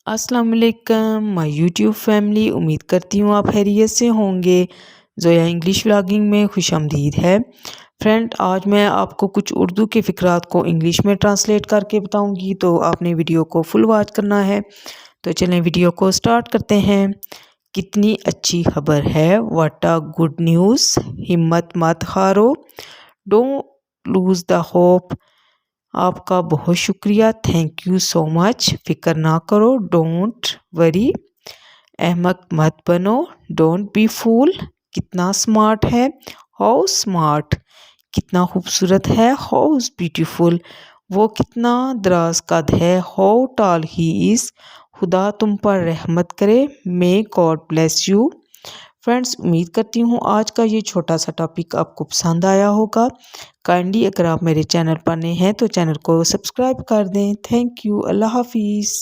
अस्सलाम वालेकुम my YouTube family. उम्मीद करती हूँ आप खैरियत से होंगे। ज़ोया इंग्लिश व्लॉगिंग में खुशामदीद है। फ्रेंड, आज मैं आपको कुछ उर्दू के फ़िक्रात को इंग्लिश में ट्रांसलेट करके बताऊंगी, तो आपने वीडियो को फुल वॉच करना है। तो चलें वीडियो को स्टार्ट करते हैं। कितनी अच्छी खबर है, व्हाट अ गुड न्यूज़। हिम्मत मत हारो, डोंट लूज़ द होप। आपका बहुत शुक्रिया, थैंक यू सो मच। फिक्र ना करो, डोंट वरी। अहमक मत बनो, डोंट बी फूल। कितना स्मार्ट है, हाउ स्मार्ट। कितना खूबसूरत है, हाउ ब्यूटीफुल। वो कितना दराज कद है, हाउ टॉल ही इज़। खुदा तुम पर रहमत करे, may God bless you. Friends, उम्मीद करती हूँ आज का ये छोटा सा टॉपिक आपको पसंद आया होगा। काइंडली अगर आप मेरे चैनल पर नए हैं तो चैनल को सब्सक्राइब कर दें। थैंक यू, अल्लाह हाफिज़।